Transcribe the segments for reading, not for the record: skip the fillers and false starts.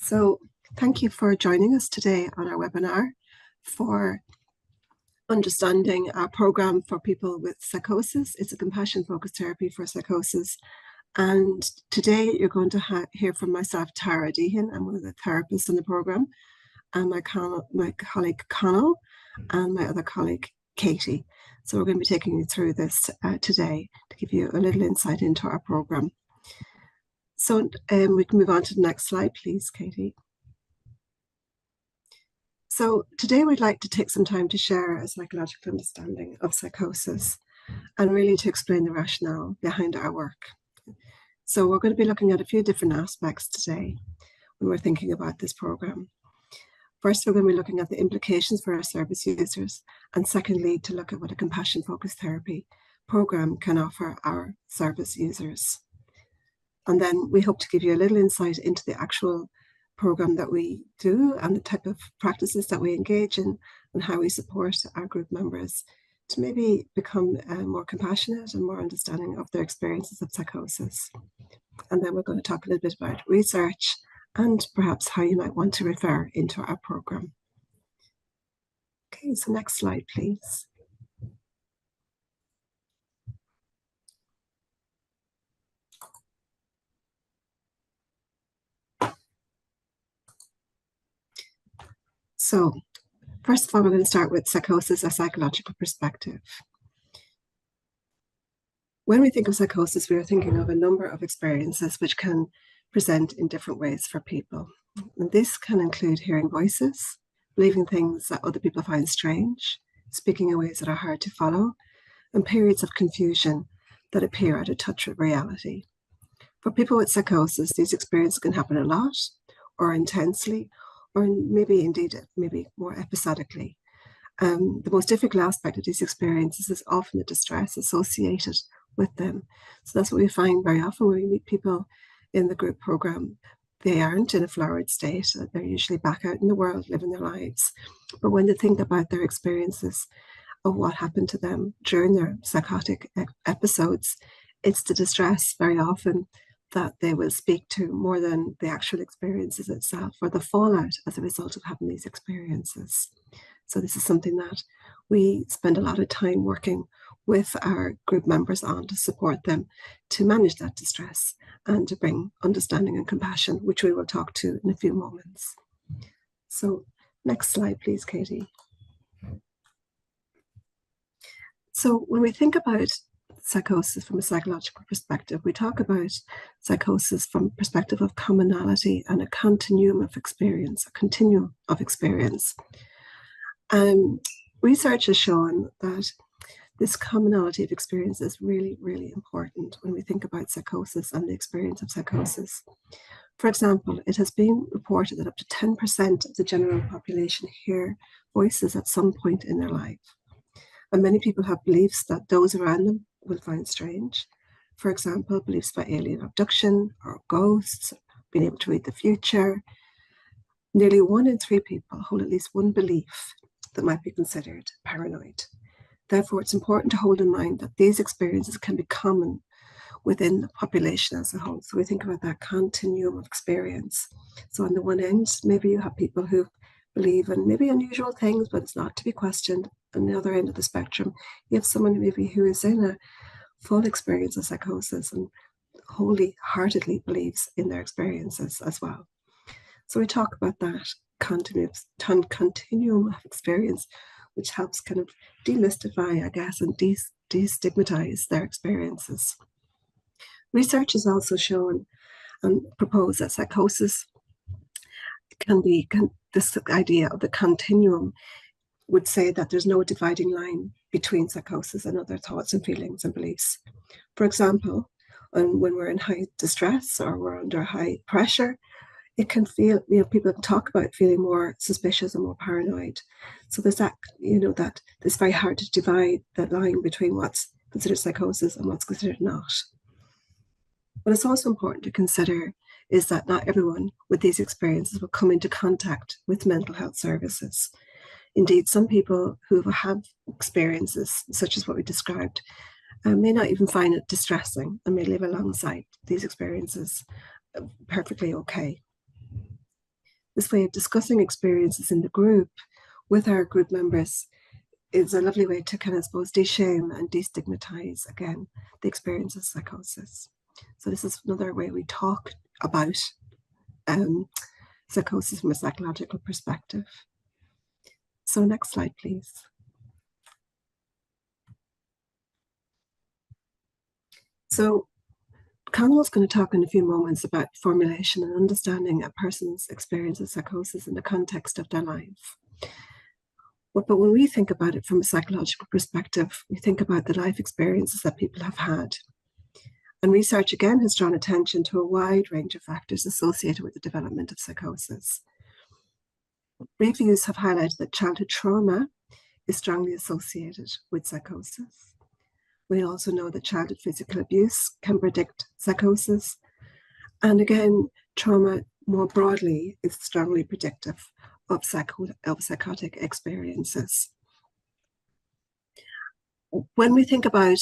So thank you for joining us today on our webinar for understanding our program for people with psychosis. It's a compassion-focused therapy for psychosis. And today you're going to hear from myself, Tara Deehan. I'm one of the therapists in the program, and my colleague Conal, and my other colleague Katie. So we're going to be taking you through this today to give you a little insight into our program. So we can move on to the next slide, please, Katie. So today we'd like to take some time to share a psychological understanding of psychosis and really to explain the rationale behind our work. So we're going to be looking at a few different aspects today when we're thinking about this program. First, we're going to be looking at the implications for our service users, and secondly, to look at what a compassion-focused therapy program can offer our service users. And then we hope to give you a little insight into the actual program that we do and the type of practices that we engage in and how we support our group members to maybe become more compassionate and more understanding of their experiences of psychosis. And then we're going to talk a little bit about research and perhaps how you might want to refer into our program. Okay, so next slide, please. So first of all, we're going to start with psychosis, a psychological perspective. When we think of psychosis, we are thinking of a number of experiences which can present in different ways for people. And this can include hearing voices, believing things that other people find strange, speaking in ways that are hard to follow, and periods of confusion that appear out of touch with reality. For people with psychosis, these experiences can happen a lot, or intensely, or maybe more episodically. The most difficult aspect of these experiences is often the distress associated with them. So that's what we find very often when we meet people in the group program. They aren't in a flowered state. They're usually back out in the world living their lives. But when they think about their experiences of what happened to them during their psychotic episodes, it's the distress very often that they will speak to more than the actual experiences itself or the fallout as a result of having these experiences. So this is something that we spend a lot of time working with our group members on to support them to manage that distress and to bring understanding and compassion, which we will talk to in a few moments. So next slide, please, Katie. So when we think about psychosis from a psychological perspective, we talk about psychosis from a perspective of commonality and a continuum of experience, Research has shown that this commonality of experience is really, really important when we think about psychosis and the experience of psychosis. For example, it has been reported that up to 10% of the general population hear voices at some point in their life. And many people have beliefs that those around them will find strange. For example, beliefs about alien abduction or ghosts, being able to read the future. Nearly 1 in 3 people hold at least one belief that might be considered paranoid. Therefore, it's important to hold in mind that these experiences can be common within the population as a whole. So we think about that continuum of experience. So on the one end, maybe you have people who believe in maybe unusual things, but it's not to be questioned. On the other end of the spectrum, you have someone maybe who is in a full experience of psychosis and wholeheartedly believes in their experiences as well. So we talk about that continuum of experience, which helps kind of demystify, I guess, and destigmatize their experiences. Research has also shown and proposed that psychosis this idea of the continuum would say that there's no dividing line between psychosis and other thoughts and feelings and beliefs. For example, when we're in high distress or we're under high pressure, it can feel, people can talk about feeling more suspicious and more paranoid. So there's that, that it's very hard to divide that line between what's considered psychosis and what's considered not. What is also important to consider is that not everyone with these experiences will come into contact with mental health services. Indeed, some people who have experiences such as what we described may not even find it distressing and may live alongside these experiences perfectly okay. This way of discussing experiences in the group with our group members is a lovely way to kind of, I suppose, de-shame and destigmatize, again, the experience of psychosis. So this is another way we talk about psychosis from a psychological perspective. So next slide, please. So Conal is going to talk in a few moments about formulation and understanding a person's experience of psychosis in the context of their life. But when we think about it from a psychological perspective, we think about the life experiences that people have had. And research again has drawn attention to a wide range of factors associated with the development of psychosis. Reviews have highlighted that childhood trauma is strongly associated with psychosis. We also know that childhood physical abuse can predict psychosis. And again, trauma more broadly is strongly predictive of psychotic experiences. When we think about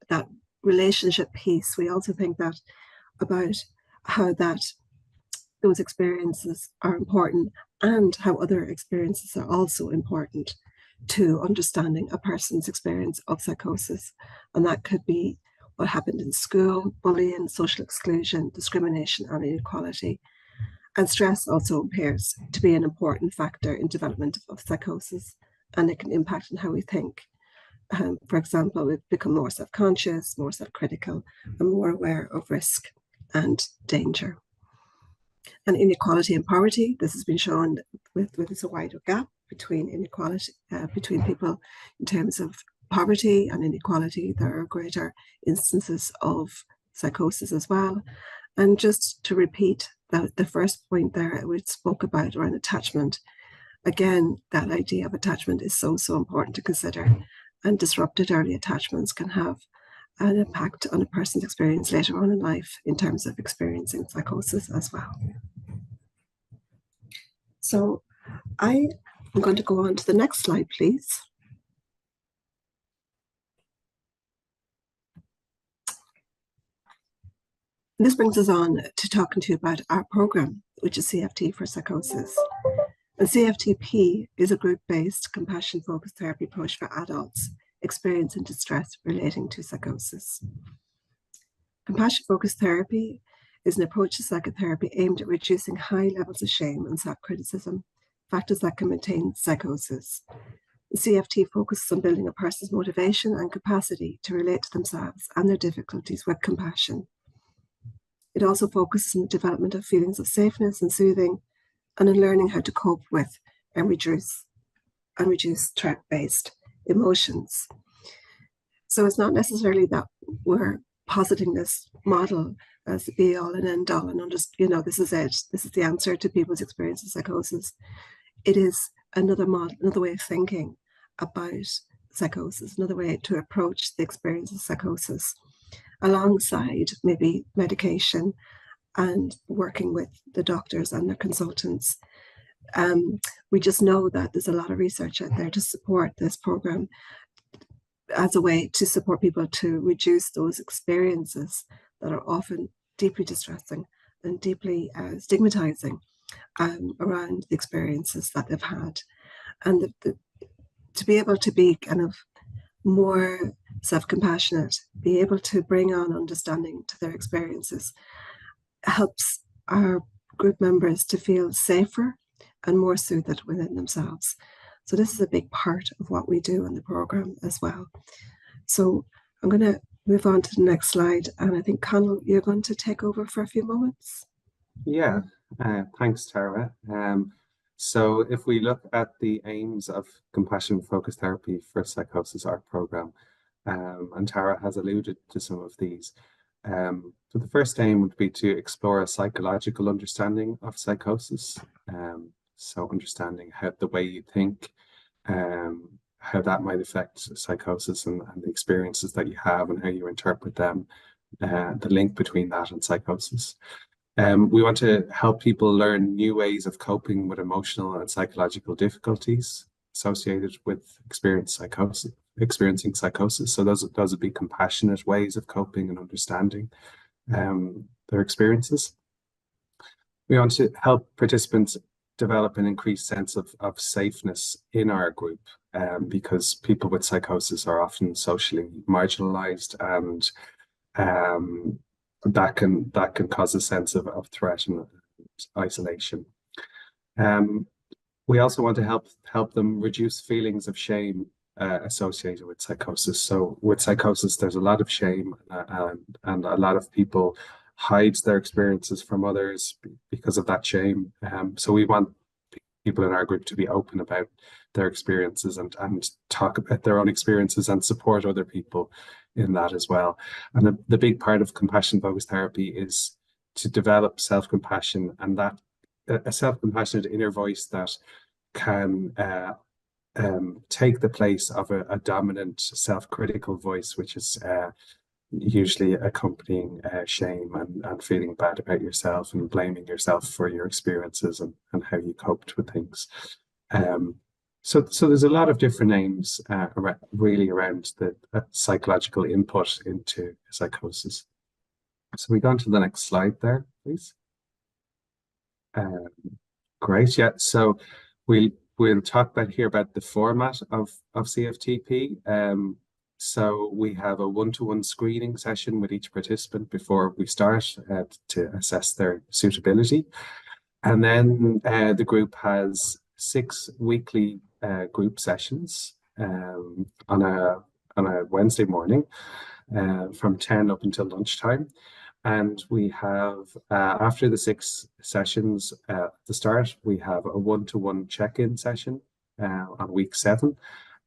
that relationship piece, we also think that about how that those experiences are important and how other experiences are also important to understanding a person's experience of psychosis. And that could be what happened in school, bullying, social exclusion, discrimination, and inequality. And stress also appears to be an important factor in development of psychosis, and it can impact on how we think. For example, we become more self-conscious, more self-critical, and more aware of risk and danger. And inequality and poverty, this has been shown with there's a wider gap between inequality, between people in terms of poverty and inequality. There are greater instances of psychosis as well. And just to repeat the first point there we spoke about around attachment, again, that idea of attachment is so important to consider. And disrupted early attachments can have an impact on a person's experience later on in life in terms of experiencing psychosis as well. So I am going to go on to the next slide, please. And this brings us on to talking to you about our program, which is CFT for Psychosis. And CFT-P is a group-based compassion-focused therapy approach for adults experiencing distress relating to psychosis. Compassion-focused therapy is an approach to psychotherapy aimed at reducing high levels of shame and self-criticism, factors that can maintain psychosis. The CFT focuses on building a person's motivation and capacity to relate to themselves and their difficulties with compassion. It also focuses on the development of feelings of safeness and soothing, and in learning how to cope with and reduce threat-based emotions. So it's not necessarily that we're positing this model as the be-all and end-all and just, this is it, this is the answer to people's experience of psychosis. It is another model, another way of thinking about psychosis, another way to approach the experience of psychosis, alongside maybe medication and working with the doctors and their consultants. We just know that there's a lot of research out there to support this program as a way to support people to reduce those experiences that are often deeply distressing and deeply stigmatizing around the experiences that they've had. And to be able to be kind of more self-compassionate, be able to bring on understanding to their experiences, helps our group members to feel safer and more soothed within themselves. So this is a big part of what we do in the program as well. So I'm going to move on to the next slide, and I think Conal, you're going to take over for a few moments. Yeah, thanks, Tara. So if we look at the aims of compassion-focused therapy for psychosis, our program, and Tara has alluded to some of these. So the first aim would be to explore a psychological understanding of psychosis. So understanding how the way you think, how that might affect psychosis and the experiences that you have and how you interpret them, the link between that and psychosis. We want to help people learn new ways of coping with emotional and psychological difficulties associated with experiencing psychosis. So those would be compassionate ways of coping and understanding their experiences. We want to help participants develop an increased sense of safeness in our group, because people with psychosis are often socially marginalized, and that can cause a sense of threat and isolation. We also want to help them reduce feelings of shame associated with psychosis. So with psychosis, there's a lot of shame, and a lot of people hide their experiences from others because of that shame. So we want people in our group to be open about their experiences and talk about their own experiences and support other people in that as well. And the big part of compassion-focused therapy is to develop self-compassion, and that a self-compassionate inner voice that can take the place of a dominant self-critical voice, which is usually accompanying shame and feeling bad about yourself and blaming yourself for your experiences and how you coped with things. So there's a lot of different names really around the psychological input into psychosis. So we go on to the next slide there, please. Great, yeah. So we'll talk about the format of CFT-P. So we have a one-to-one screening session with each participant before we start to assess their suitability. And then the group has 6 weekly group sessions on a Wednesday morning from 10 up until lunchtime. And we have, after the 6 sessions at the start, we have a one-to-one check-in session on week 7.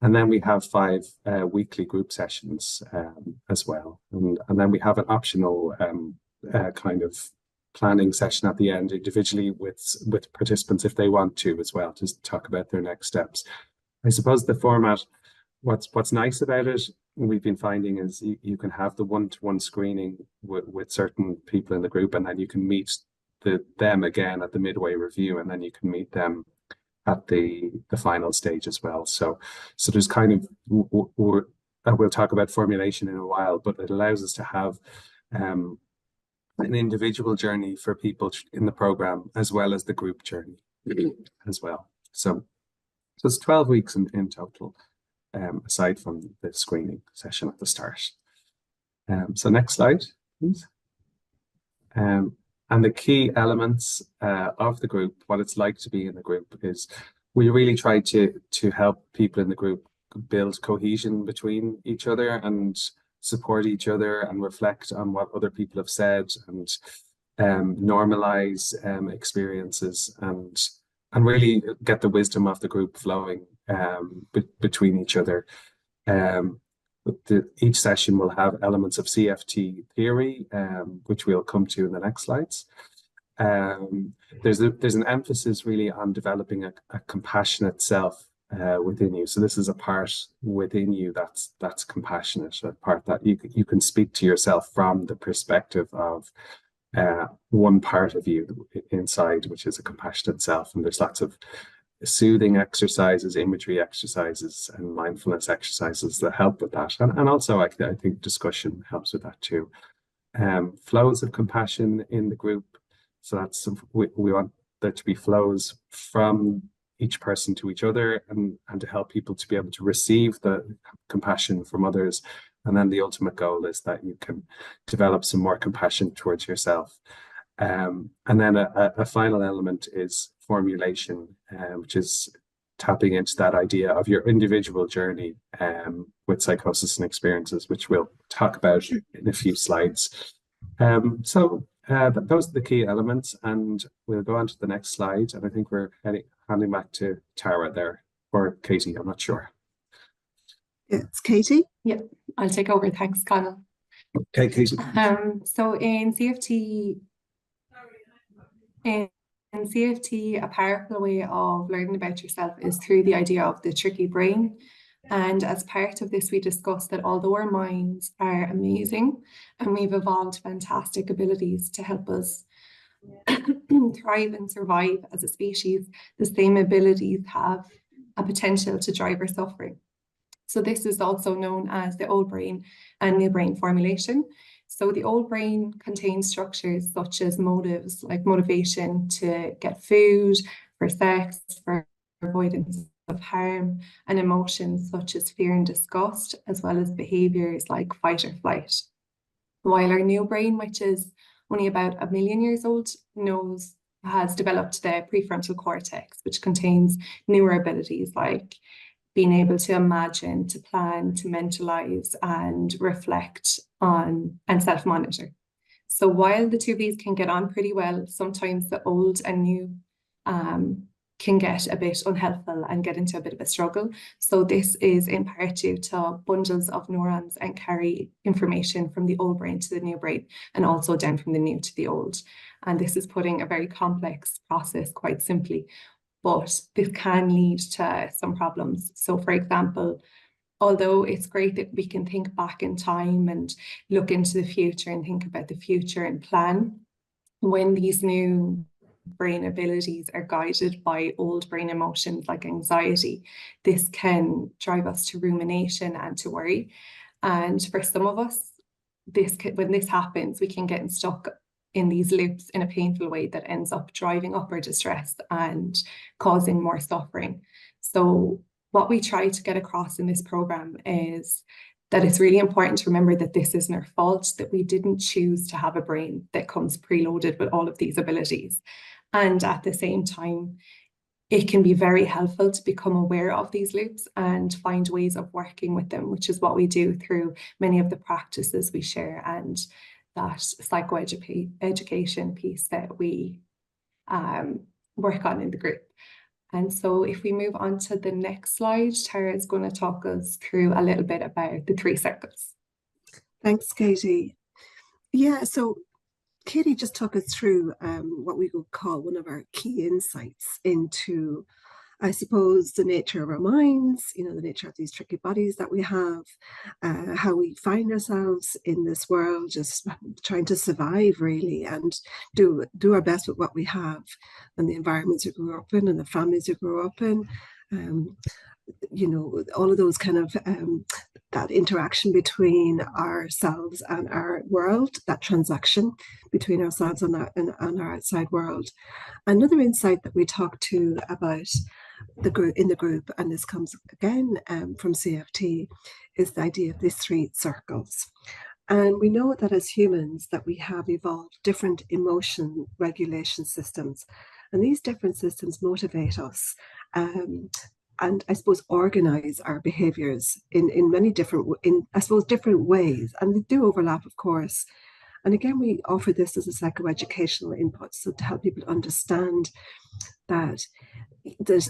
And then we have 5 weekly group sessions as well. And then we have an optional kind of planning session at the end individually with participants if they want to as well, to talk about their next steps. I suppose the format, what's nice about it, we've been finding, is you can have the one-to-one screening with certain people in the group, and then you can meet them again at the midway review, and then you can meet them at the final stage as well. So there's kind of, we'll talk about formulation in a while, but it allows us to have an individual journey for people in the program as well as the group journey as well. So it's 12 weeks in total, aside from the screening session at the start. So next slide, please. And the key elements of the group, what it's like to be in the group, is we really try to help people in the group build cohesion between each other and support each other and reflect on what other people have said, and normalize experiences and really get the wisdom of the group flowing between each other. Each session will have elements of CFT theory, which we'll come to in the next slides. There's an emphasis really on developing a compassionate self within you. So this is a part within you that's compassionate, a part that you can speak to yourself from the perspective of one part of you inside, which is a compassionate self. And there's lots of soothing exercises, imagery exercises, and mindfulness exercises that help with that. And also, I think discussion helps with that too. Flows of compassion in the group. So that's we want there to be flows from each person to each other, and to help people to be able to receive the compassion from others. And then the ultimate goal is that you can develop some more compassion towards yourself. And then a final element is formulation, which is tapping into that idea of your individual journey with psychosis and experiences, which we'll talk about in a few slides. So those are the key elements, and we'll go on to the next slide. And I think we're handing back to Tara there, or Katie, I'm not sure. Yeah, it's Katie. Yeah, I'll take over. Thanks, Conal. Okay, Katie. So in CFT, a powerful way of learning about yourself is through the idea of the tricky brain. And as part of this, we discussed that although our minds are amazing and we've evolved fantastic abilities to help us thrive and survive as a species, the same abilities have a potential to drive our suffering. So this is also known as the old brain and new brain formulation. So the old brain contains structures such as motives, like motivation to get food, for sex, for avoidance of harm, and emotions such as fear and disgust, as well as behaviours like fight or flight. While our new brain, which is only about 1 million years old, has developed the prefrontal cortex, which contains newer abilities like being able to imagine, to plan, to mentalize, and reflect on and self-monitor. So while the two of these can get on pretty well, sometimes the old and new can get a bit unhelpful and get into a bit of a struggle. So this is in part due to bundles of neurons and carry information from the old brain to the new brain, and also down from the new to the old. And this is putting a very complex process quite simply, but this can lead to some problems. So for example, although it's great that we can think back in time and look into the future and think about the future and plan, when these new brain abilities are guided by old brain emotions like anxiety, this can drive us to rumination and to worry. And for some of us, when this happens, we can get stuck in these loops in a painful way that ends up driving up our distress and causing more suffering. So what we try to get across in this program is that it's really important to remember that this isn't our fault, that we didn't choose to have a brain that comes preloaded with all of these abilities. And at the same time, it can be very helpful to become aware of these loops and find ways of working with them, which is what we do through many of the practices we share and that psychoeducation piece that we work on in the group. And so if we move on to the next slide, Tara is going to talk us through a little bit about the 3 circles. Thanks, Katie. Yeah, so Katie just took us through what we would call one of our key insights into, I suppose, the nature of our minds, the nature of these tricky bodies that we have, how we find ourselves in this world, just trying to survive really and do our best with what we have, and the environments we grew up in and the families we grew up in. All of those kind of that interaction between ourselves and our world, that transaction between ourselves and our outside world. Another insight that we talked to about in the group, and this comes again from CFT, is the idea of these 3 circles. And we know that as humans that we have evolved different emotion regulation systems, and these different systems motivate us and I suppose organize our behaviors in many different ways, and they do overlap, of course. And again, we offer this as a psychoeducational input, so to help people understand that there's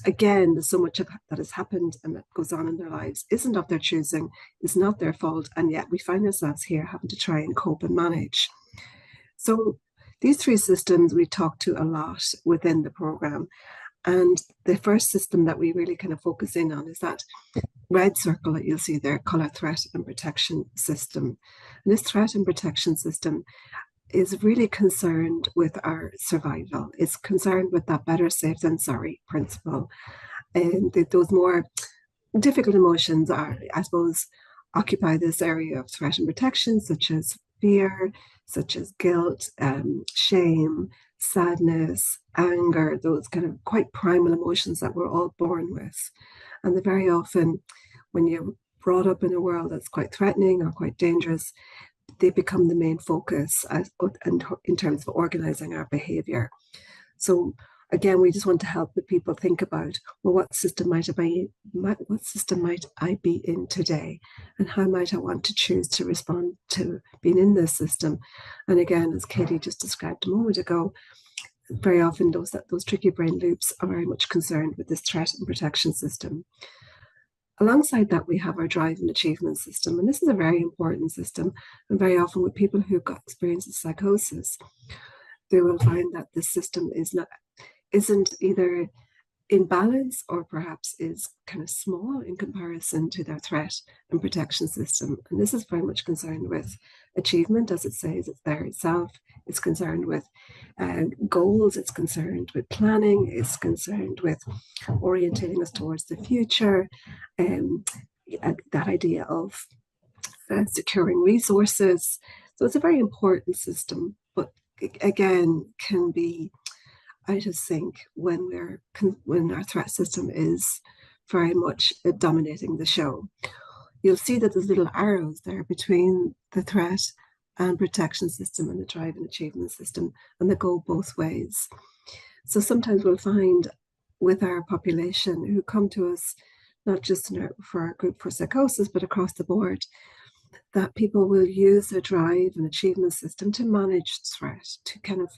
so much that has happened and that goes on in their lives isn't of their choosing, is not their fault, and yet we find ourselves here having to try and cope and manage. So these 3 systems we talk to a lot within the program. And the first system that we really kind of focus in on is that red circle that you'll see there, colour threat and protection system. And this threat and protection system is really concerned with our survival. It's concerned with that better safe than sorry principle. And those more difficult emotions occupy this area of threat and protection, such as fear, such as guilt, shame, sadness, anger, those kind of quite primal emotions that we're all born with. And they're very often, when you're brought up in a world that's quite threatening or quite dangerous, they become the main focus in terms of organizing our behavior. So again, we just want to help the people think about, well, what system might I be in today, and how might I want to choose to respond to being in this system? And again, as Katie just described a moment ago, very often those tricky brain loops are very much concerned with this threat and protection system. Alongside that, we have our drive and achievement system, and this is a very important system. And very often with people who've got experience with psychosis, they will find that this system isn't either in balance or perhaps is kind of small in comparison to their threat and protection system. And this is very much concerned with achievement, as it says, it's there itself. It's concerned with goals, it's concerned with planning, it's concerned with orientating us towards the future, that idea of securing resources. So it's a very important system, but again, can be out of sync when our threat system is very much dominating the show. You'll see that there's little arrows there between the threat and protection system and the drive and achievement system, and they go both ways. So sometimes we'll find with our population who come to us, not just for our group for psychosis, but across the board, that people will use their drive and achievement system to manage threat, to kind of,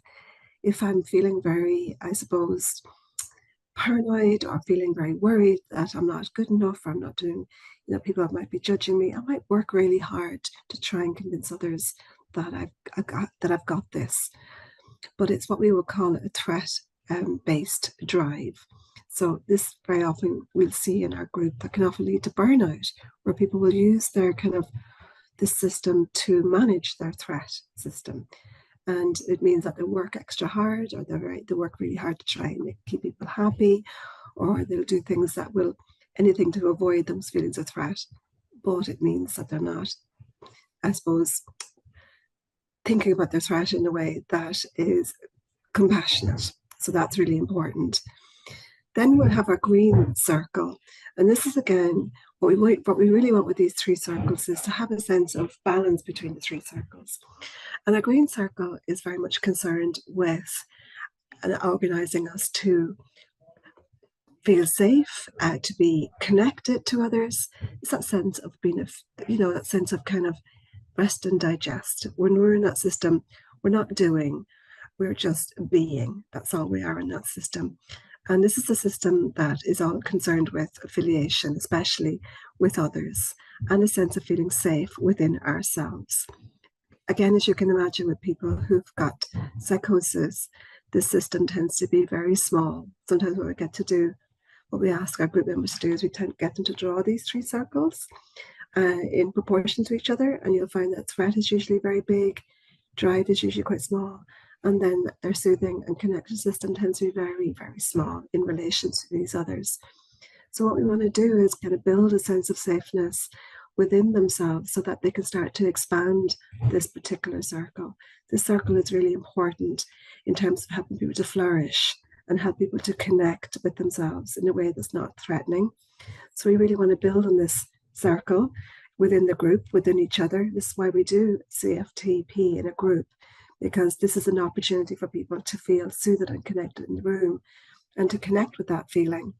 if I'm feeling very, I suppose, paranoid or feeling very worried that I'm not good enough, or I'm not doing, people might be judging me, I might work really hard to try and convince others that I've got this. But it's what we would call a threat-based drive. So this very often we'll see in our group that can often lead to burnout, where people will use their this system to manage their threat system. And it means that they work extra hard, or they work really hard to try and keep people happy, or they'll do things that will, anything to avoid those feelings of threat. But it means that they're not, I suppose, thinking about their threat in a way that is compassionate. So that's really important. Then we'll have our green circle. And this is, again, what we really want with these three circles is to have a sense of balance between the three circles. And our green circle is very much concerned with organizing us to feel safe, to be connected to others. It's that sense of being, that sense of kind of rest and digest. When we're in that system, we're not doing, we're just being. That's all we are in that system. And this is a system that is all concerned with affiliation, especially with others, and a sense of feeling safe within ourselves. Again, as you can imagine, with people who've got psychosis, this system tends to be very small. Sometimes what we ask our group members to do is we tend to get them to draw these three circles in proportion to each other, and you'll find that threat is usually very big, drive is usually quite small, and then their soothing and connection system tends to be very, very small in relation to these others. So what we want to do is kind of build a sense of safeness within themselves so that they can start to expand this particular circle. This circle is really important in terms of helping people to flourish and help people to connect with themselves in a way that's not threatening. So we really want to build on this circle within the group, within each other. This is why we do CFT-P in a group, because this is an opportunity for people to feel soothed and connected in the room and to connect with that feeling,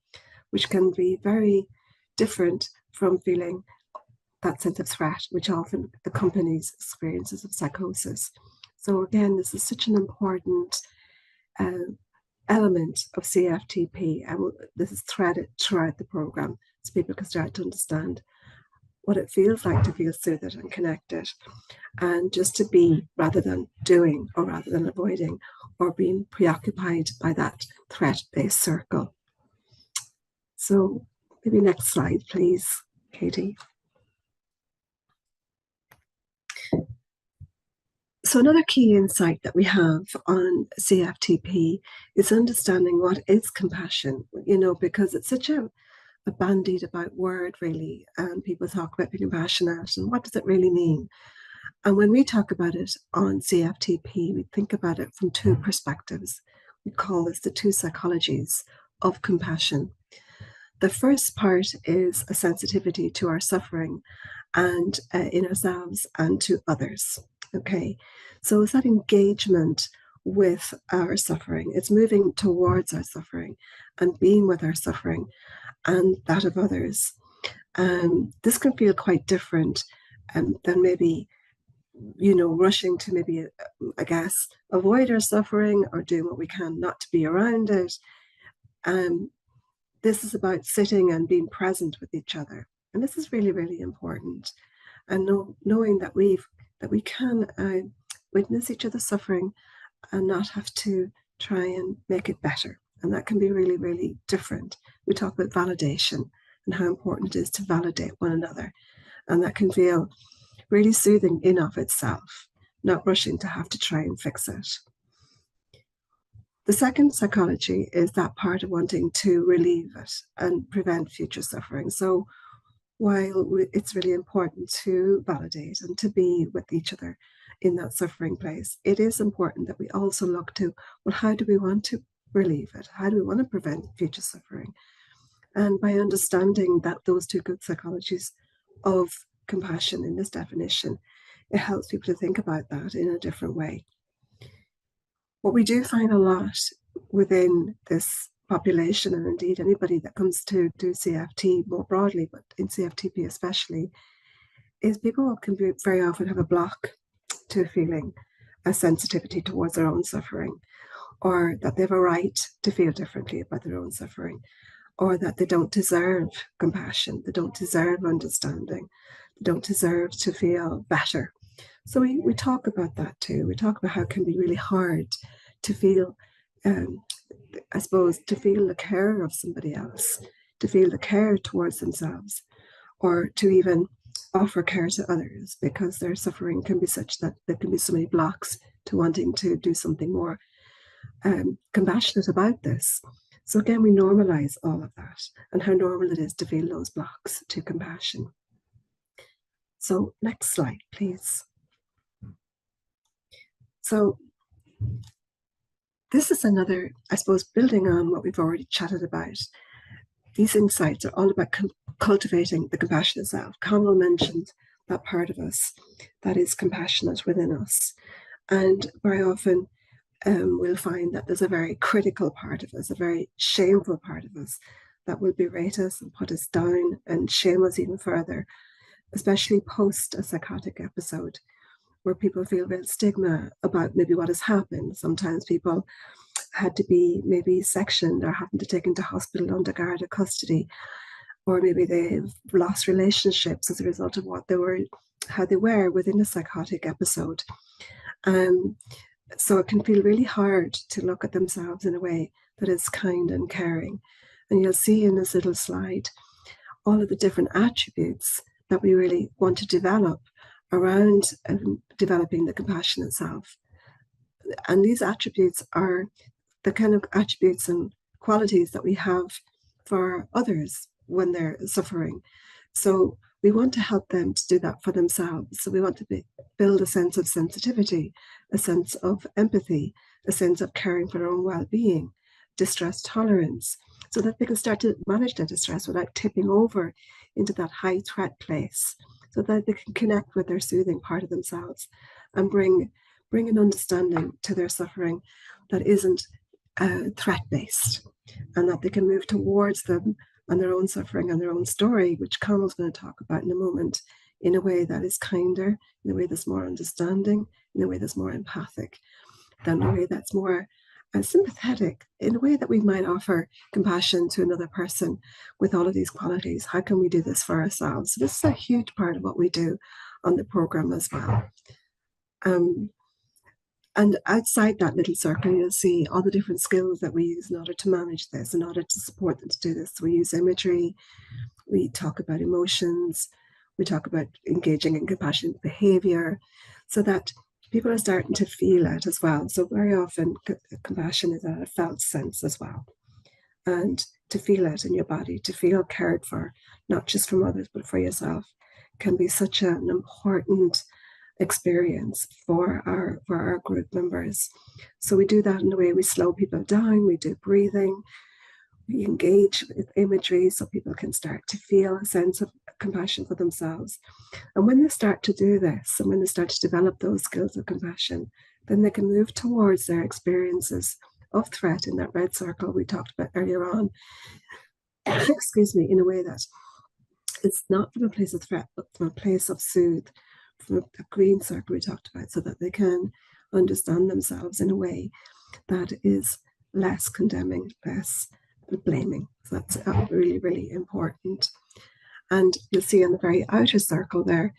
which can be very different from feeling that sense of threat, which often accompanies experiences of psychosis. So again, this is such an important element of CFT-P, and this is threaded throughout the program so people can start to understand what it feels like to feel soothed and connected, and just to be rather than doing, or rather than avoiding, or being preoccupied by that threat-based circle. So maybe next slide, please, Katie. So another key insight that we have on CFT-P is understanding what is compassion, because it's such a bandied about word, really, and people talk about being compassionate and what does it really mean. And when we talk about it on CFT-P, we think about it from two perspectives. We call this the two psychologies of compassion. The first part is a sensitivity to our suffering and in ourselves and to others. Okay, so it's that engagement with our suffering. It's moving towards our suffering and being with our suffering and that of others. This can feel quite different than maybe, rushing to maybe, avoid our suffering or doing what we can not to be around it. This is about sitting and being present with each other. And this is really, really important. And knowing that we can witness each other's suffering and not have to try and make it better. And that can be really, really different. We talk about validation and how important it is to validate one another. And that can feel really soothing in of itself, not rushing to have to try and fix it. The second psychology is that part of wanting to relieve it and prevent future suffering. So while it's really important to validate and to be with each other in that suffering place, it is important that we also look to, well, how do we want to relieve it? How do we want to prevent future suffering? And by understanding that those two good psychologies of compassion in this definition, it helps people to think about that in a different way. What we do find a lot within this population, and indeed anybody that comes to do CFT more broadly, but in CFT-P especially, is people can very often have a block to feeling a sensitivity towards their own suffering, or that they have a right to feel differently about their own suffering, or that they don't deserve compassion, they don't deserve understanding, they don't deserve to feel better. So we talk about that too. We talk about how it can be really hard to feel, I suppose, to feel the care of somebody else, to feel the care towards themselves, or to even offer care to others, because their suffering can be such that there can be so many blocks to wanting to do something more compassionate about this. So again, we normalize all of that and how normal it is to feel those blocks to compassion. So next slide, please. So this is another, I suppose, building on what we've already chatted about. These insights are all about cultivating the compassionate self. Conal mentioned that part of us that is compassionate within us. And very often we'll find that there's a very critical part of us, a very shameful part of us that will berate us and put us down and shame us even further, especially post a psychotic episode, where people feel real stigma about maybe what has happened. Sometimes people had to be maybe sectioned or having to take into hospital under guard or custody, or maybe they've lost relationships as a result of what they were, how they were within a psychotic episode. So it can feel really hard to look at themselves in a way that is kind and caring. And you'll see in this little slide all of the different attributes that we really want to develop around developing the compassionate self. And these attributes are the kind of attributes and qualities that we have for others when they're suffering. So we want to help them to do that for themselves. So we want to build a sense of sensitivity, a sense of empathy, a sense of caring for their own well-being, distress tolerance, so that they can start to manage their distress without tipping over into that high threat place, so that they can connect with their soothing part of themselves and bring an understanding to their suffering that isn't threat-based, and that they can move towards them and their own suffering and their own story, which Conal's going to talk about in a moment, in a way that is kinder, in a way that's more understanding, in a way that's more empathic, than a way that's more sympathetic, in a way that we might offer compassion to another person with all of these qualities. How can we do this for ourselves? So this is a huge part of what we do on the program as well. And outside that little circle, you'll see all the different skills that we use in order to manage this, in order to support them to do this. We use imagery, we talk about emotions, we talk about engaging in compassionate behavior, so that people are starting to feel it as well. So very often compassion is a felt sense as well. And to feel it in your body, to feel cared for, not just from others, but for yourself, can be such an important experience for our group members. So we do that in the way we slow people down, we do breathing, we engage with imagery so people can start to feel a sense of compassion for themselves. And when they start to do this, and when they start to develop those skills of compassion, then they can move towards their experiences of threat in that red circle we talked about earlier on, excuse me, in a way that it's not from a place of threat, but from a place of soothe, from a green circle we talked about, so that they can understand themselves in a way that is less condemning, less blaming. So that's really, really important. And you'll see in the very outer circle there,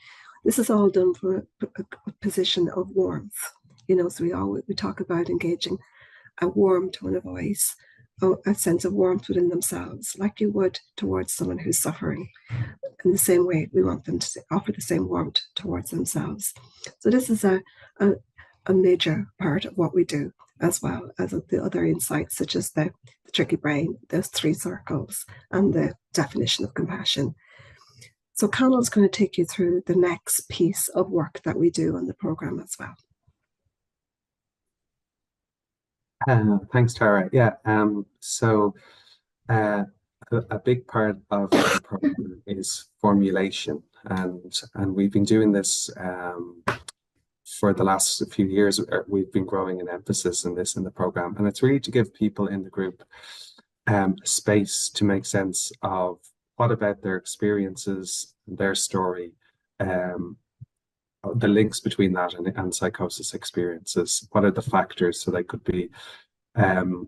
this is all done from a position of warmth. You know, so we talk about engaging a warm tone of voice, a sense of warmth within themselves, like you would towards someone who's suffering. In the same way, we want them to offer the same warmth towards themselves. So this is a major part of what we do, as well as the other insights, such as the tricky brain, those 3 circles, and the definition of compassion. So Conal's going to take you through the next piece of work that we do on the program as well. Thanks, Tara. Yeah, so uh, a big part of the program is formulation, and we've been doing this for the last few years. We've been growing an emphasis in this in the program, and it's really to give people in the group space to make sense of what about their experiences, their story, the links between that and psychosis experiences. What are the factors? So they could be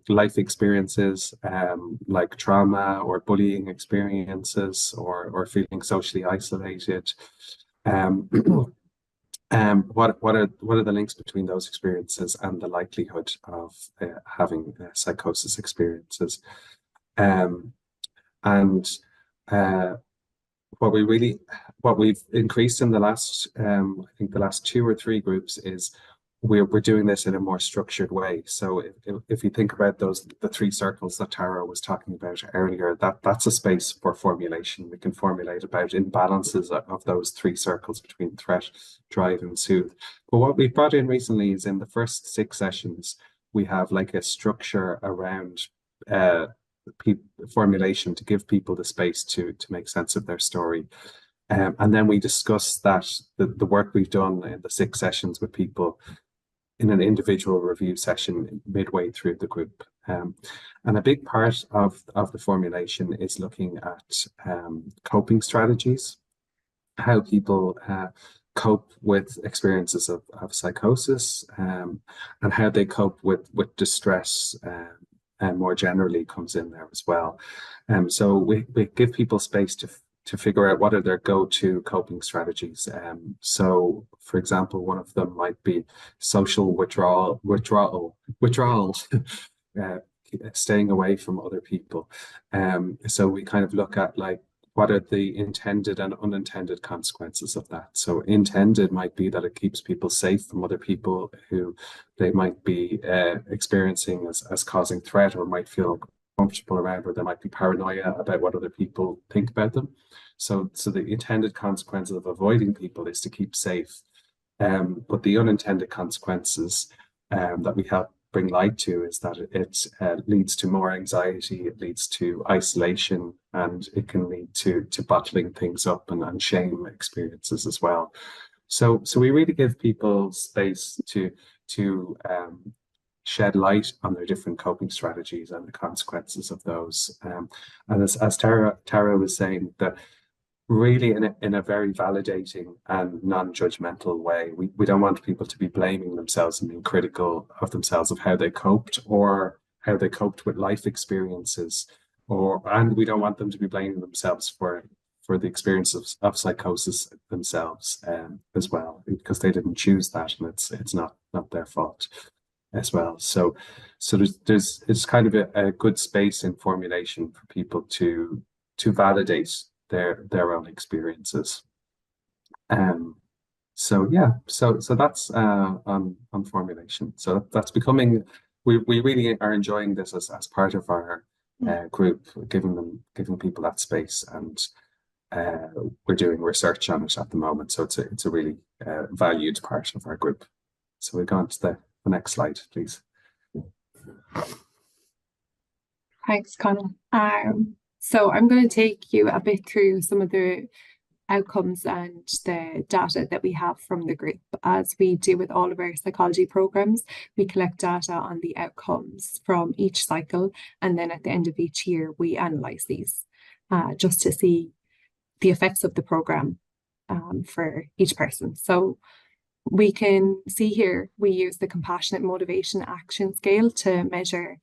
life experiences like trauma or bullying experiences, or feeling socially isolated. What are the links between those experiences and the likelihood of having psychosis experiences? And what we've increased in the last, I think the last 2 or 3 groups is we're doing this in a more structured way. So if you think about the 3 circles that Tara was talking about earlier, that's a space for formulation. We can formulate about imbalances of those 3 circles between threat, drive, and soothe. But what we brought in recently is in the first 6 sessions, we have like a structure around formulation to give people the space to make sense of their story. And then we discuss that the work we've done in the 6 sessions with people in an individual review session midway through the group. And a big part of the formulation is looking at coping strategies, how people cope with experiences of psychosis, and how they cope with distress, and more generally comes in there as well. So we give people space to figure out what are their go-to coping strategies. So, for example, one of them might be social withdrawal, staying away from other people. So we kind of look at like, what are the intended and unintended consequences of that? So intended might be that it keeps people safe from other people who they might be experiencing as causing threat, or might feel comfortable around, or there might be paranoia about what other people think about them. So the intended consequences of avoiding people is to keep safe. But the unintended consequences that we help bring light to is that it leads to more anxiety, it leads to isolation, and it can lead to bottling things up and shame experiences as well. So we really give people space to shed light on their different coping strategies and the consequences of those. And as Tara was saying, that really in a very validating and non-judgmental way. We don't want people to be blaming themselves and being critical of themselves of how they coped, or how they coped with life experiences, and we don't want them to be blaming themselves for the experience of psychosis themselves as well, because they didn't choose that, and it's not their fault as well. So it's kind of a good space in formulation for people to validate their own experiences. So that's on formulation. So that's becoming, we really are enjoying this as part of our group, giving people that space, and we're doing research on it at the moment. So it's a really valued part of our group. So we'll go on to the next slide, please. Thanks, Conal. So I'm going to take you a bit through some of the outcomes and the data that we have from the group. As we do with all of our psychology programs, we collect data on the outcomes from each cycle, and then at the end of each year, we analyse these just to see the effects of the program for each person. So we can see here, we use the Compassionate Motivation Action Scale to measure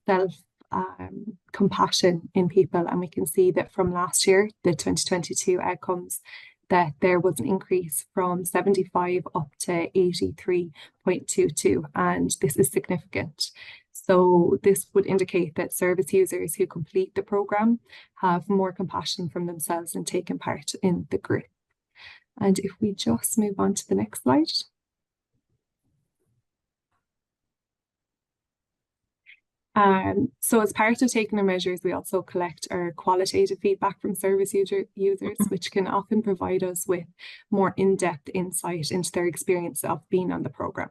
self-compassion in people. And we can see that from last year, the 2022 outcomes, that there was an increase from 75 up to 83.22. And this is significant. So this would indicate that service users who complete the program have more compassion from themselves and taken part in the group. And if we just move on to the next slide. So as part of taking our measures, we also collect our qualitative feedback from service users, which can often provide us with more in-depth insight into their experience of being on the program.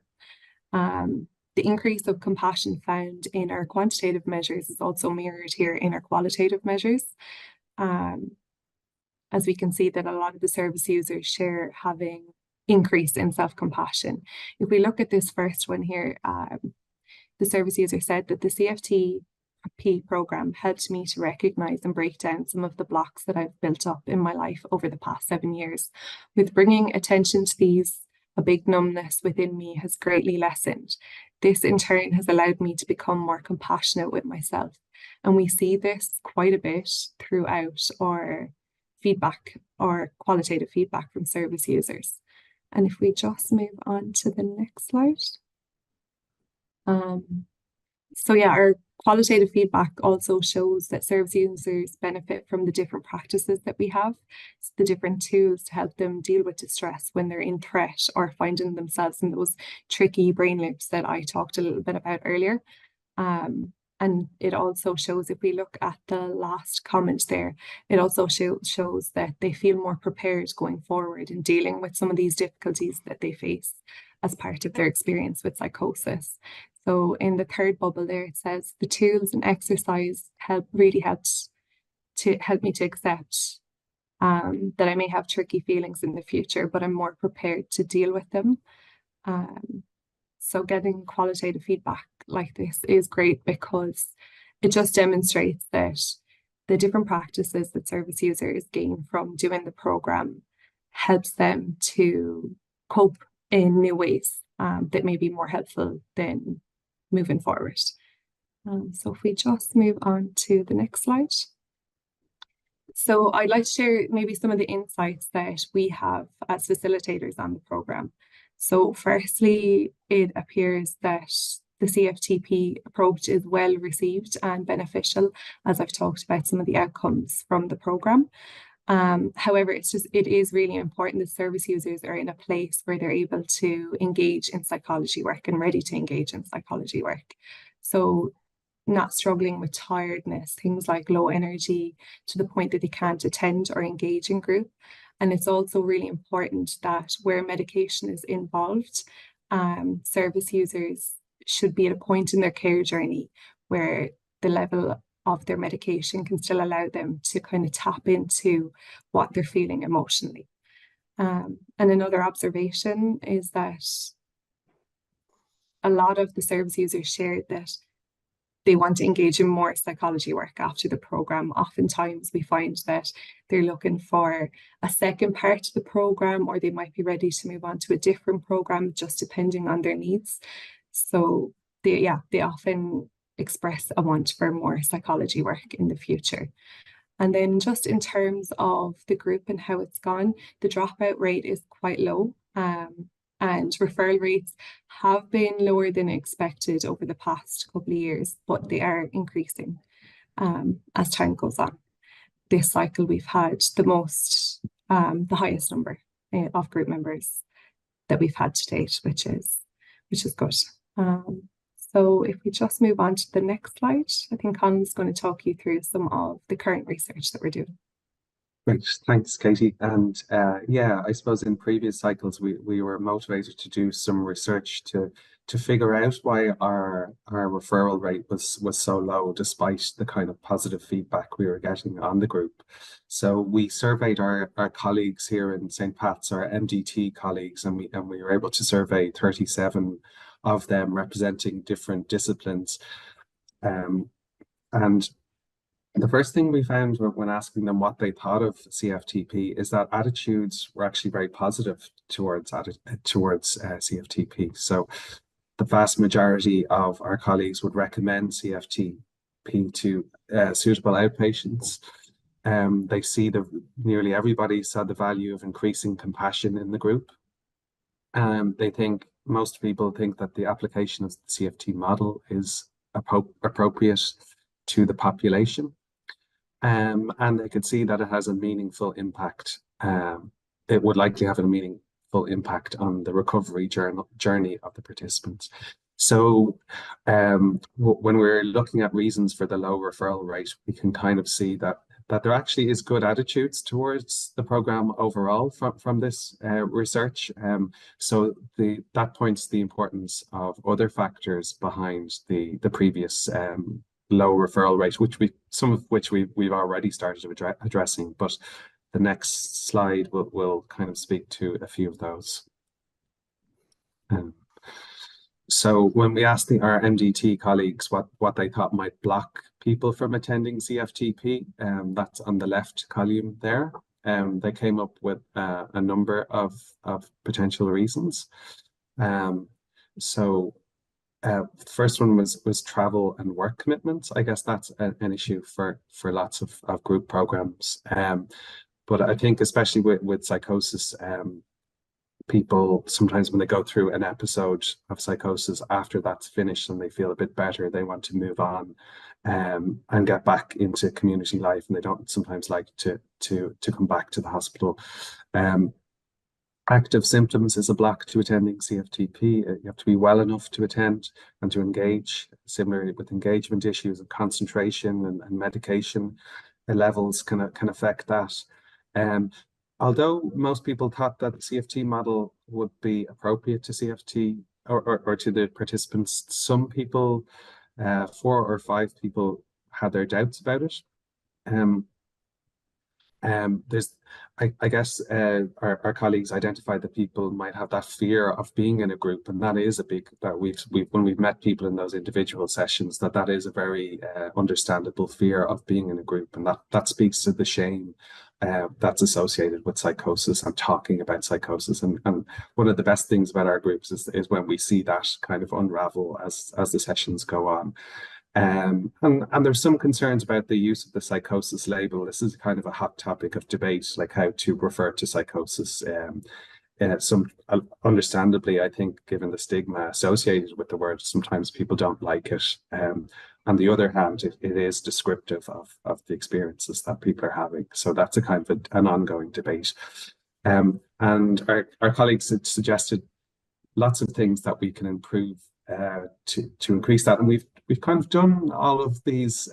The increase of compassion found in our quantitative measures is also mirrored here in our qualitative measures. As we can see that a lot of the service users share having increase in self-compassion. If we look at this first one here, the service user said that the CFT-P program helped me to recognize and break down some of the blocks that I've built up in my life over the past 7 years. With bringing attention to these, a big numbness within me has greatly lessened. This in turn has allowed me to become more compassionate with myself. And we see this quite a bit throughout our feedback or qualitative feedback from service users. And if we just move on to the next slide. So yeah, our qualitative feedback also shows that service users benefit from the different practices that we have, the different tools to help them deal with distress when they're in threat or finding themselves in those tricky brain loops that I talked a little bit about earlier. And it also shows, if we look at the last comment there, it also shows that they feel more prepared going forward in dealing with some of these difficulties that they face as part of their experience with psychosis. So in the third bubble there, it says the tools and exercise really helped me to accept that I may have tricky feelings in the future, but I'm more prepared to deal with them. So getting qualitative feedback like this is great because it just demonstrates that the different practices that service users gain from doing the program helps them to cope in new ways that may be more helpful than moving forward. So if we just move on to the next slide. So I'd like to share maybe some of the insights that we have as facilitators on the program. So firstly, it appears that the CFT-P approach is well received and beneficial, as I've talked about some of the outcomes from the program. However, it is really important that service users are in a place where they're able to engage in psychology work and ready to engage in psychology work. So not struggling with tiredness, things like low energy to the point that they can't attend or engage in group. And it's also really important that where medication is involved, service users should be at a point in their care journey where the level of their medication can still allow them to kind of tap into what they're feeling emotionally. And another observation is that a lot of the service users shared that they want to engage in more psychology work after the program. Oftentimes we find that they're looking for a second part to the program, or they might be ready to move on to a different program, just depending on their needs. So they often express a want for more psychology work in the future. And then just in terms of the group and how it's gone, the dropout rate is quite low. And referral rates have been lower than expected over the past couple of years, but they are increasing as time goes on. This cycle we've had the highest number of group members that we've had to date, which is good. So if we just move on to the next slide, I think Conal's going to talk you through some of the current research that we're doing. Great, thanks, Katie. And yeah, I suppose in previous cycles we were motivated to do some research to figure out why our referral rate was so low, despite the kind of positive feedback we were getting on the group. So we surveyed our colleagues here in St. Pat's, our MDT colleagues, and we were able to survey 37 of them representing different disciplines. And the first thing we found when asking them what they thought of CFT-P is that attitudes were actually very positive towards CFT-P. So the vast majority of our colleagues would recommend CFT-P to suitable outpatients. They see nearly everybody saw the value of increasing compassion in the group. Most people think that the application of the CFT model is appropriate to the population. And they could see that it has a meaningful impact. It would likely have a meaningful impact on the recovery journey of the participants. So when we're looking at reasons for the low referral rate, we can kind of see that that there actually is good attitudes towards the program overall from this research. So that points to the importance of other factors behind the previous low referral rate, some of which we've already started addressing, but the next slide will kind of speak to a few of those. So when we asked our MDT colleagues what they thought might block people from attending CFT-P, that's on the left column there, they came up with a number of potential reasons. So the first one was travel and work commitments. I guess that's an issue for lots of group programs. But I think especially with psychosis, people sometimes when they go through an episode of psychosis, after that's finished and they feel a bit better, they want to move on and get back into community life, and they don't sometimes like to come back to the hospital. Active symptoms is a block to attending CFT-P. You have to be well enough to attend and to engage. Similarly with engagement issues and concentration and medication levels can affect that. Although most people thought that the CFT model would be appropriate to CFT or to the participants, some people, 4 or 5 people, had their doubts about it. I guess our colleagues identified that people might have that fear of being in a group, and that is when we've met people in those individual sessions, that is a very understandable fear of being in a group, and that speaks to the shame that's associated with psychosis and talking about psychosis. And one of the best things about our groups is when we see that kind of unravel as the sessions go on. And there's some concerns about the use of the psychosis label. This is kind of a hot topic of debate, like how to refer to psychosis. Understandably, I think, given the stigma associated with the word, sometimes people don't like it. On the other hand, it is descriptive of the experiences that people are having. So that's a kind of an ongoing debate. And our colleagues had suggested lots of things that we can improve to increase that. And we've kind of done all of these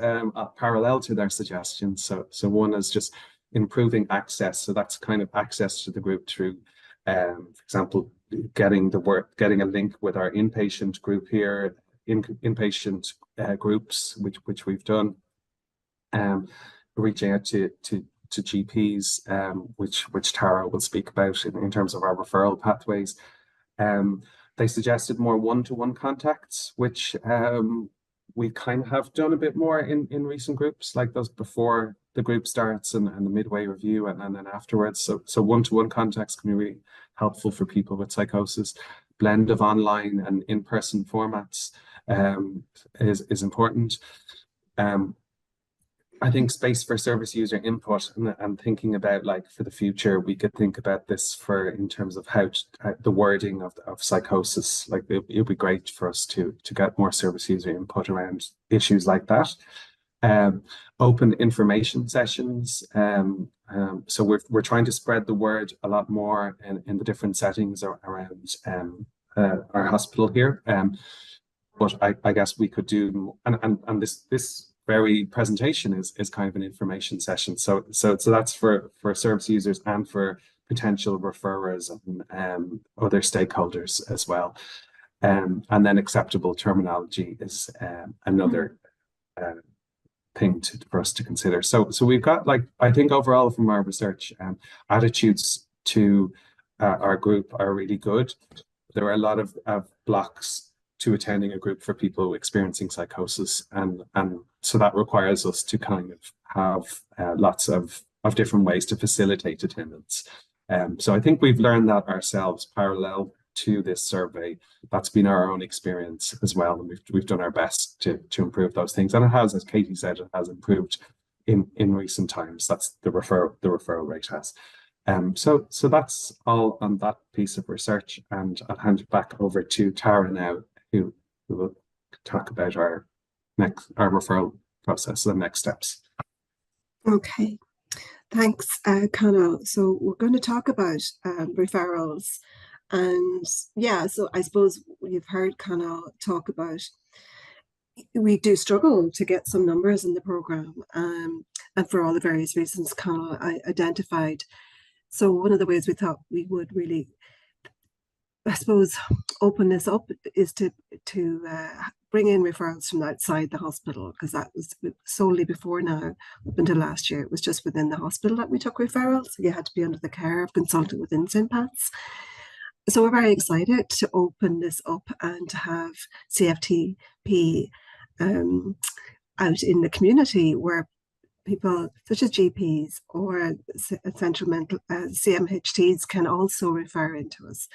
parallel to their suggestions. So one is just improving access. So that's kind of access to the group through, for example, getting a link with our inpatient group here, inpatient groups, which we've done, reaching out to GPs, which Tara will speak about in terms of our referral pathways. They suggested more one-to-one contacts, which we kind of have done a bit more in recent groups, like those before the group starts and the midway review and then afterwards. So one-to-one contacts can be really helpful for people with psychosis. Blend of online and in-person formats is important. I think space for service user input and thinking about, like, for the future, we could think about this in terms of how the wording of psychosis. Like, it'd be great for us to get more service user input around issues like that. Open information sessions. So we're trying to spread the word a lot more in the different settings around our hospital here. But I guess we could do, and this very presentation is kind of an information session. So that's for service users and for potential referrers and other stakeholders as well. And then acceptable terminology is another thing for us to consider. So we've got, like, I think overall from our research, attitudes to our group are really good. There are a lot of blocks to attending a group for people experiencing psychosis, and so that requires us to kind of have lots of different ways to facilitate attendance. So I think we've learned that ourselves parallel to this survey. That's been our own experience as well, and we've done our best to improve those things. And it has, as Katie said, it has improved in recent times. That's the referral rate has. So that's all on that piece of research, and I'll hand it back over to Tara now, who will talk about our referral process and next steps. Okay, thanks, Conal. So we're going to talk about referrals, and yeah, so I suppose you've heard Conal talk about, we do struggle to get some numbers in the program, and for all the various reasons Conal identified. So one of the ways we thought we would really, I suppose, open this up is to bring in referrals from outside the hospital, because that was solely before now, up until last year, it was just within the hospital that we took referrals. So you had to be under the care of a consultant within St. Pat's. So we're very excited to open this up and to have CFT-P out in the community, where people such as GPs or central mental CMHTs can also refer into us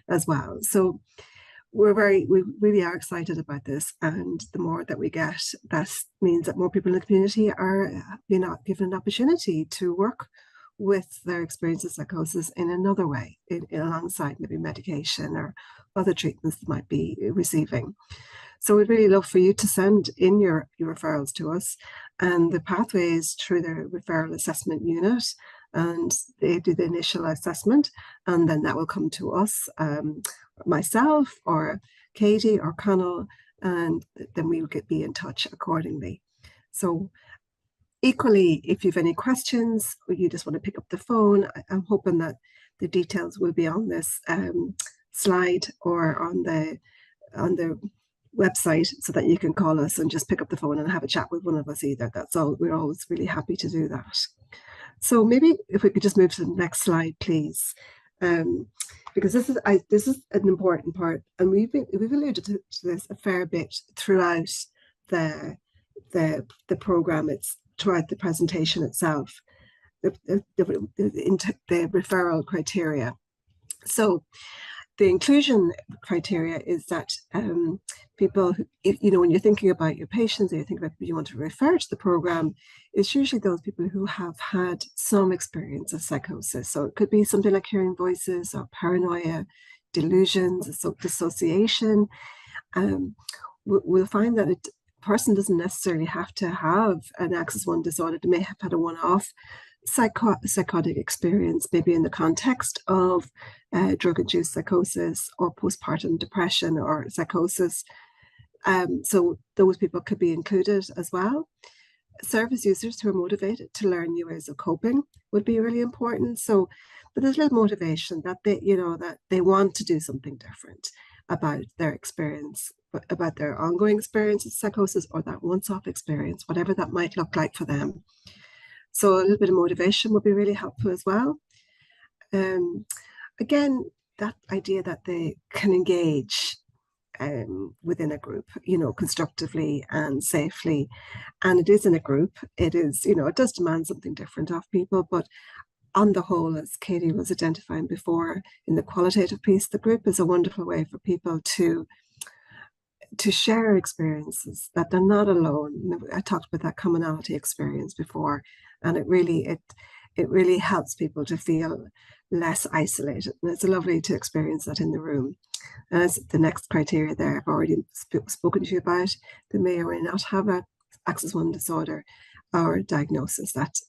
as well. So we really are excited about this, and the more that we get, that means that more people in the community are given an opportunity to work with their experience of psychosis in another way, alongside maybe medication or other treatments they might be receiving. So we'd really love for you to send in your referrals to us, and the pathway is through the referral assessment unit, and they do the initial assessment, and then that will come to us, myself or Katie or Conal, and then we will be in touch accordingly. So equally, if you have any questions or you just want to pick up the phone, I'm hoping that the details will be on this slide or on the website, so that you can call us and just pick up the phone and have a chat with one of us either. That's all. We're always really happy to do that. So maybe if we could just move to the next slide, please, because this is an important part, and we've alluded to this a fair bit throughout the program. It's throughout the presentation itself, the referral criteria. So the inclusion criteria is that people, when you're thinking about your patients, or you think about people you want to refer to the program, it's usually those people who have had some experience of psychosis. So it could be something like hearing voices or paranoia, delusions, dissociation. We'll find that a person doesn't necessarily have to have an Axis 1 disorder. They may have had a one-off psychotic experience, maybe in the context of drug-induced psychosis or postpartum depression or psychosis. So those people could be included as well. Service users who are motivated to learn new ways of coping would be really important. So, but there's a little motivation that they want to do something different about their experience, about their ongoing experience of psychosis, or that once-off experience, whatever that might look like for them. So a little bit of motivation would be really helpful as well. Again, that idea that they can engage within a group, constructively and safely. And it is in a group. It is, it does demand something different of people, but on the whole, as Katie was identifying before in the qualitative piece, the group is a wonderful way for people to share experiences, that they're not alone. I talked about that commonality experience before, and it really helps people to feel less isolated. And it's lovely to experience that in the room. And as the next criteria there, I've already spoken to you about, they may or may not have an Axis 1 disorder or diagnosis. That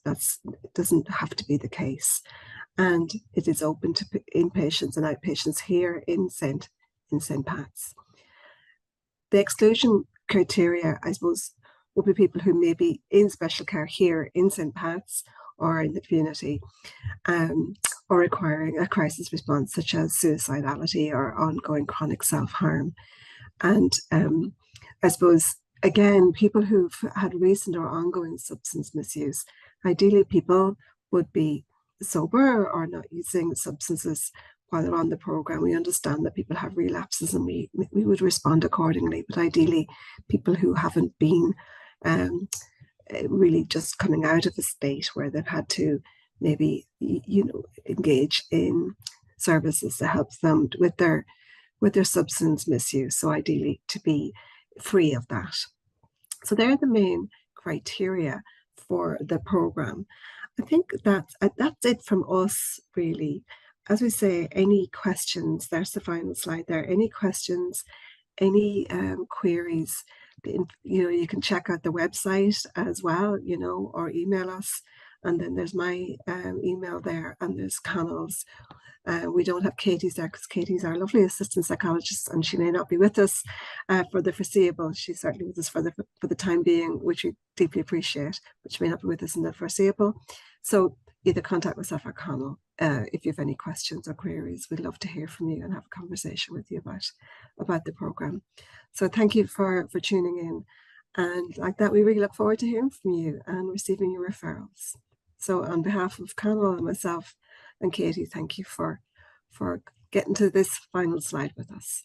doesn't have to be the case. And it is open to inpatients and outpatients here in St. Pat's. The exclusion criteria, I suppose, would be people who may be in special care here in St. Pat's or in the community, or requiring a crisis response such as suicidality or ongoing chronic self-harm. And I suppose, again, people who've had recent or ongoing substance misuse, ideally people would be sober or not using substances while they're on the program. We understand that people have relapses, and we would respond accordingly, but ideally people who haven't been really just coming out of a state where they've had to maybe engage in services to help them with their substance misuse, so ideally to be free of that. So they're the main criteria for the program. I think that's it from us, really. As we say, any questions, there's the final slide there, any questions, any queries, you can check out the website as well, or email us, And then there's my email there, and there's Conal's. We don't have Katie's there because Katie's our lovely assistant psychologist, and she may not be with us for the foreseeable. She's certainly with us for the time being, which we deeply appreciate, but she may not be with us in the foreseeable. So either contact myself or Conal if you have any questions or queries. We'd love to hear from you and have a conversation with you about the program. So thank you for tuning in. And like that, we really look forward to hearing from you and receiving your referrals. So on behalf of Conal and myself and Katie, thank you for getting to this final slide with us.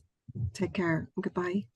Take care and goodbye.